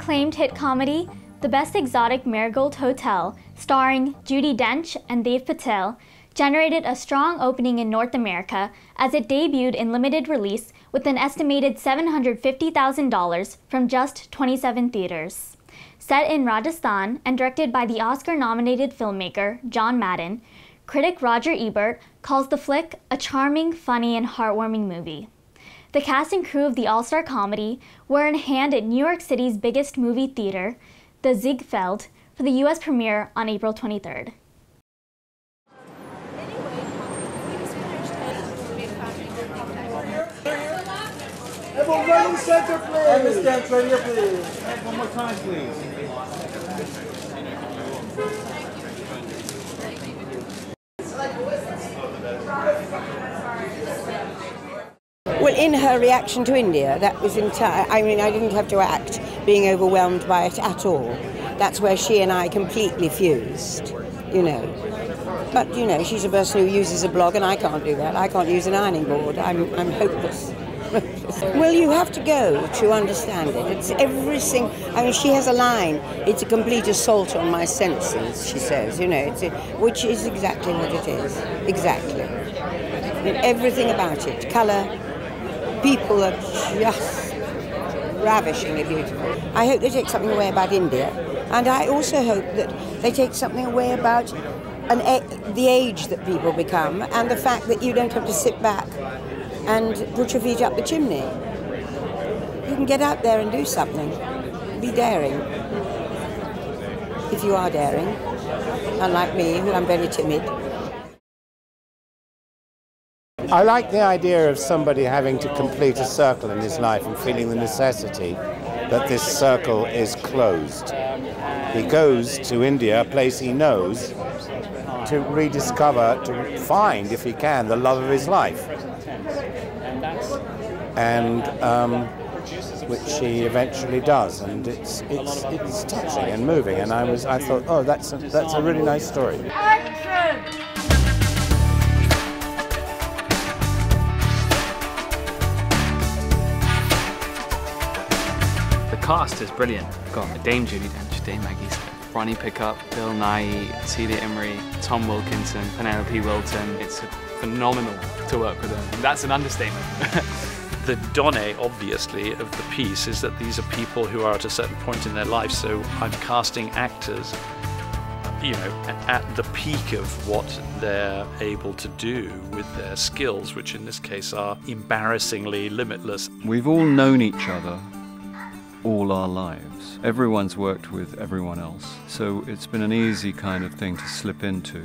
acclaimed hit comedy, the best Exotic Marigold Hotel, starring Judi Dench and Dev Patel, generated a strong opening in North America as it debuted in limited release with an estimated $750,000 from just 27 theaters. Set in Rajasthan and directed by the Oscar-nominated filmmaker John Madden, critic Roger Ebert calls the flick a charming, funny, and heartwarming movie. The cast and crew of the all-star comedy were in hand at New York City's biggest movie theater, the Ziegfeld, for the U.S. premiere on April 23rd. Everyone run in the center, please! And the stands right here, please. One more time, please. Well, in her reaction to India, that was entire. I mean, I didn't have to act being overwhelmed by it at all. That's where she and I completely fused, you know. But, you know, she's a person who uses a blog, and I can't do that. I can't use an ironing board. I'm hopeless. Well, you have to go to understand it. It's everything. I mean, she has a line. It's a complete assault on my senses, she says, you know, which is exactly what it is. Exactly. And everything about it. Colour. People are just ravishingly beautiful. I hope they take something away about India, and I also hope that they take something away about the age that people become, and the fact that you don't have to sit back and put your feet up the chimney. You can get out there and do something. Be daring. If you are daring, unlike me, who I'm very timid. I like the idea of somebody having to complete a circle in his life and feeling the necessity that this circle is closed. He goes to India, a place he knows, to rediscover, to find, if he can, the love of his life. And which he eventually does, and it's touching and moving. And I thought, oh, that's a really nice story. Action! The cast is brilliant. We've got Dame Judi Dench, Dame Maggie Smith, Ronnie Pickup, Bill Nighy, Celia Imrie, Tom Wilkinson, Penelope Wilton. It's phenomenal to work with them. That's an understatement. The donné, obviously, of the piece is that these are people who are at a certain point in their life, so I'm casting actors, you know, at the peak of what they're able to do with their skills, which in this case are embarrassingly limitless. We've all known each other all our lives. Everyone's worked with everyone else, so it's been an easy kind of thing to slip into.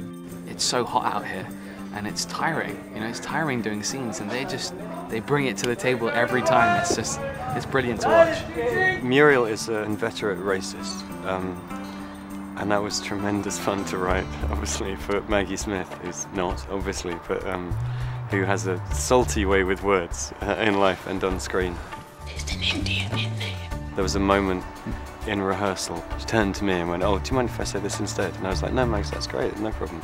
It's so hot out here, and it's tiring. You know, it's tiring doing scenes, and they bring it to the table every time. It's brilliant to watch. Muriel is an inveterate racist, and that was tremendous fun to write, obviously, for Maggie Smith, who's not, obviously, but who has a salty way with words in life and on screen. There's an Indian in there. There was a moment in rehearsal, she turned to me and went, oh, do you mind if I say this instead? And I was like, no, Mags, that's great, no problem.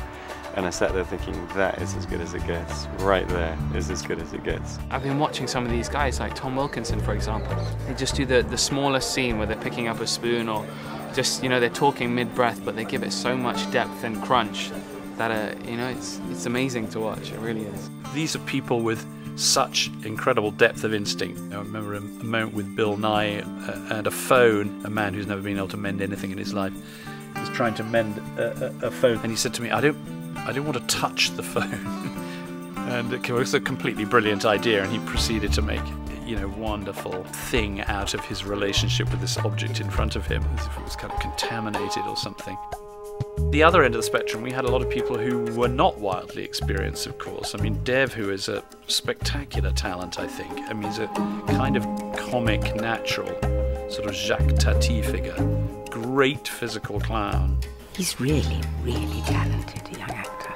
And I sat there thinking, that is as good as it gets. Right there is as good as it gets. I've been watching some of these guys, like Tom Wilkinson, for example. They just do the smallest scene where they're picking up a spoon, or just, you know, they're talking mid-breath, but they give it so much depth and crunch that, you know, it's amazing to watch. It really is. These are people with such incredible depth of instinct. I remember a moment with Bill Nighy and a phone, a man who's never been able to mend anything in his life. He was trying to mend a phone, and he said to me, I don't want to touch the phone. And it was a completely brilliant idea, and he proceeded to make, you know, wonderful thing out of his relationship with this object in front of him, as if it was kind of contaminated or something. The other end of the spectrum, we had a lot of people who were not wildly experienced, of course. I mean, Dev, who is a spectacular talent, I think. I mean, he's a kind of comic natural, sort of Jacques Tati figure. Great physical clown. He's really, really talented, a young actor.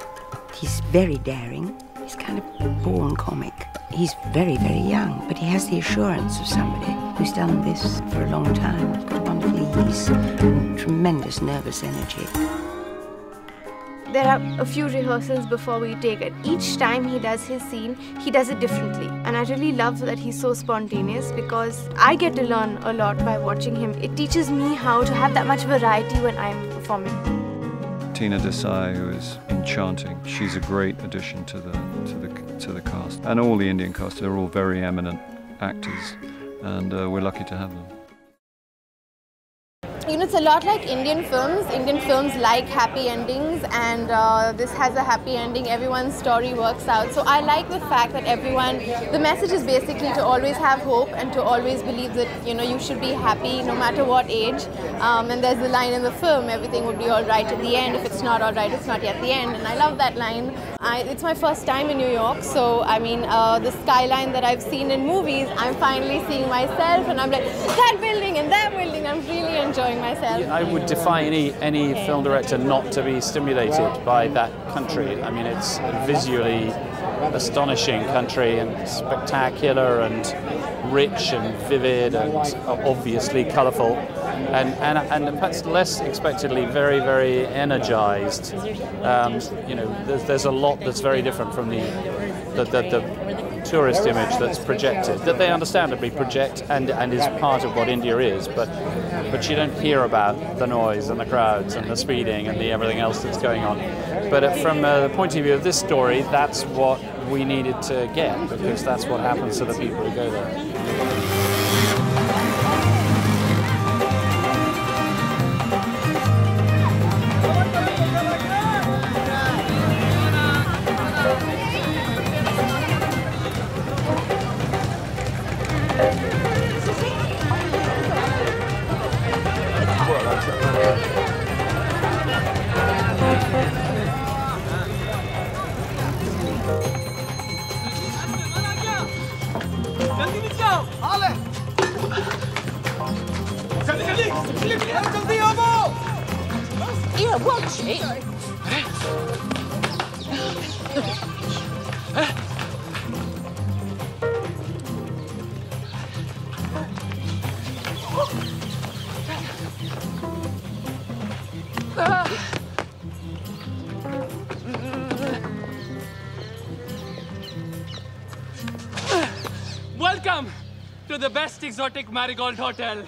He's very daring. He's kind of born comic. He's very, very young, but he has the assurance of somebody who's done this for a long time. He's got a wonderful ease and tremendous nervous energy. There are a few rehearsals before we take it. Each time he does his scene, he does it differently. And I really love that he's so spontaneous because I get to learn a lot by watching him. It teaches me how to have that much variety when I'm performing. Tina Desai, who is enchanting, she's a great addition to the cast. And all the Indian cast, they're all very eminent actors, and we're lucky to have them. You know, it's a lot like Indian films. Indian films like happy endings, and this has a happy ending. Everyone's story works out. So I like the fact that the message is basically to always have hope and to always believe that, you know, you should be happy no matter what age. And there's the line in the film, everything would be all right at the end. If it's not all right, it's not yet the end. And I love that line. It's my first time in New York, so I mean, the skyline that I've seen in movies, I'm finally seeing myself, and I'm like, that building and that building, I'm really enjoying myself. I would defy any film director not to be stimulated by that country. I mean, it's visually astonishing country and spectacular and rich and vivid and obviously colourful. And perhaps less expectedly very, very energized. You know, there's a lot that's very different from the tourist image that's projected, that they understandably project and is part of what India is, but you don't hear about the noise and the crowds and the speeding and the everything else that's going on. But from the point of view of this story, that's what we needed to get, because that's what happens to the people who go there. Yeah, watch it. Welcome to the best Exotic Marigold Hotel.